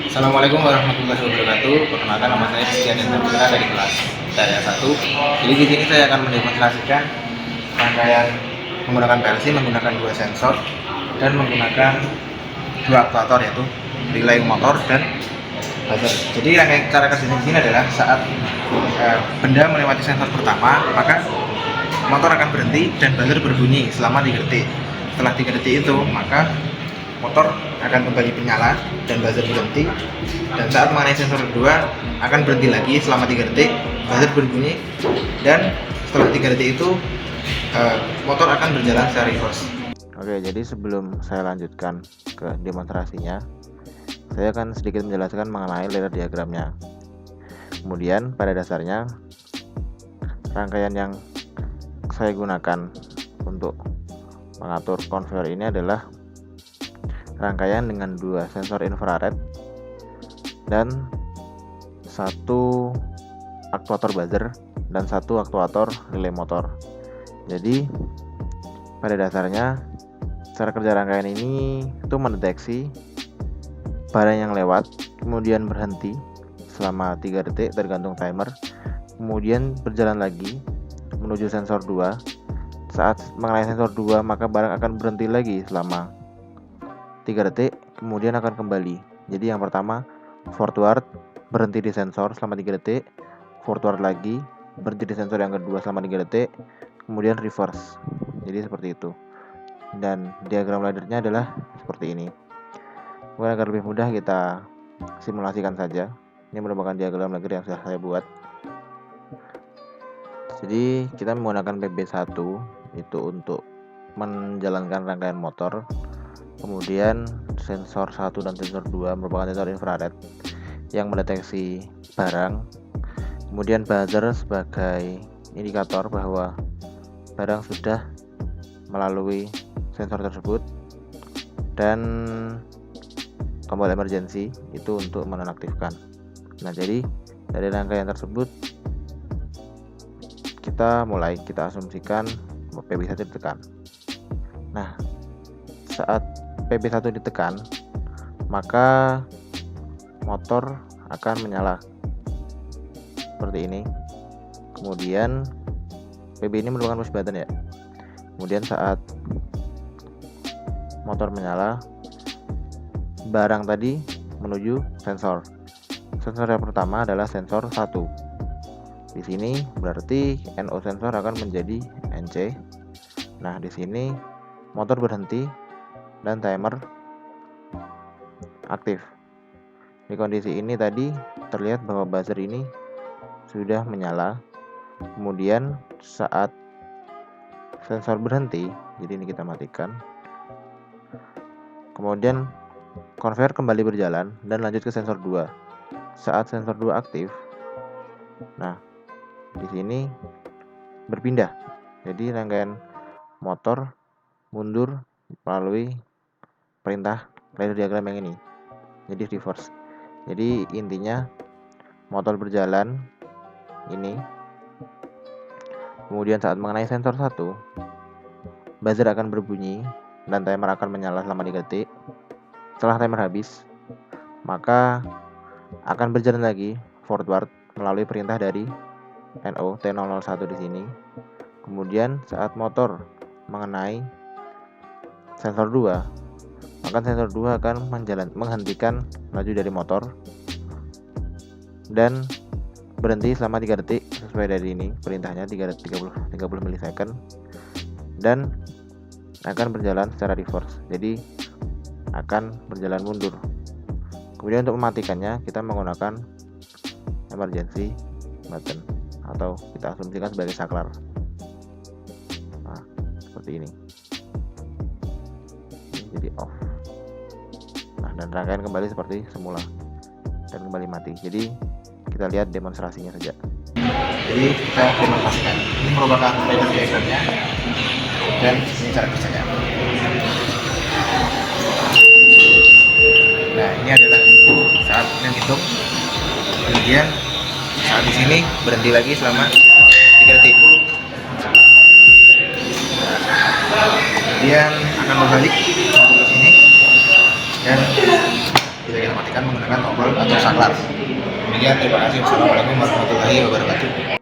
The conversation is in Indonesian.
Assalamualaikum warahmatullahi wabarakatuh. Perkenalkan, nama saya Christian dan Putra dari kelas Daya 1. Jadi di sini saya akan mendemonstrasikan rangkaian menggunakan PLC, menggunakan dua sensor dan menggunakan dua aktuator, yaitu relay motor dan buzzer. Jadi rangkaian cara kerjanya di sini adalah saat benda melewati sensor pertama, maka motor akan berhenti dan buzzer berbunyi selama 3 detik. Setelah 3 detik itu, maka motor akan kembali menyala dan buzzer berhenti, dan saat mengenai sensor kedua akan berhenti lagi selama 3 detik, buzzer berbunyi, dan setelah 3 detik itu motor akan berjalan secara reverse. Oke, jadi sebelum saya lanjutkan ke demonstrasinya, saya akan sedikit menjelaskan mengenai ladder diagramnya. Kemudian pada dasarnya rangkaian yang saya gunakan untuk mengatur konveyor ini adalah rangkaian dengan dua sensor infrared dan satu aktuator buzzer dan satu aktuator relay motor. Jadi pada dasarnya cara kerja rangkaian ini itu mendeteksi barang yang lewat, kemudian berhenti selama 3 detik tergantung timer, kemudian berjalan lagi menuju sensor 2. Saat mengenai sensor 2 maka barang akan berhenti lagi selama 3 detik, kemudian akan kembali. Jadi yang pertama forward, berhenti di sensor selama 3 detik, forward lagi, berhenti di sensor yang kedua selama 3 detik, kemudian reverse. Jadi seperti itu. Dan diagram laddernya adalah seperti ini. Mungkin agar lebih mudah kita simulasikan saja. Ini merupakan diagram ladder yang sudah saya buat. Jadi kita menggunakan PB1 itu untuk menjalankan rangkaian motor. Kemudian sensor 1 dan sensor 2 merupakan sensor infrared yang mendeteksi barang. Kemudian buzzer sebagai indikator bahwa barang sudah melalui sensor tersebut, dan tombol emergency itu untuk menonaktifkan. Nah, jadi dari rangkaian tersebut kita asumsikan PB1 ditekan. Nah, saat PB1 ditekan maka motor akan menyala seperti ini. Kemudian PB ini merupakan push button ya. Kemudian saat motor menyala, barang tadi menuju sensor. Sensor yang pertama adalah sensor 1. Di sini berarti NO sensor akan menjadi NC. Nah, di sini motor berhenti dan timer aktif. Di kondisi ini tadi terlihat bahwa buzzer ini sudah menyala. Kemudian saat sensor berhenti, jadi ini kita matikan. Kemudian konveyor kembali berjalan dan lanjut ke sensor 2. Saat sensor 2 aktif, nah di sini berpindah. Jadi rangkaian motor mundur melalui perintah ladder diagram yang ini, jadi reverse. Jadi intinya motor berjalan ini, kemudian saat mengenai sensor 1 buzzer akan berbunyi dan timer akan menyala selama 3 detik. Setelah timer habis maka akan berjalan lagi forward melalui perintah dari NO T001 di sini. Kemudian saat motor mengenai sensor 2, maka sensor 2 akan menghentikan laju dari motor dan berhenti selama 3 detik sesuai dari ini perintahnya 30 milisecond, dan akan berjalan secara reverse. Jadi akan berjalan mundur. Kemudian untuk mematikannya kita menggunakan emergency button atau kita asumsikan sebagai saklar. Nah, seperti ini. Jadi off. Nah, dan rangkaian kembali seperti semula dan kembali mati. Jadi kita lihat demonstrasinya saja. Jadi kita demonstrasikan. Ini merupakan ladder diagramnya dan ini cara kerjanya. Nah, ini adalah saat menghitung, kemudian saat di sini berhenti lagi selama 3 detik. Kemudian akan berbalik ke sini dan kita matikan. matikan menggunakan tombol atau saklar. Demikian, terima kasih. Wassalamualaikum warahmatullahi wabarakatuh.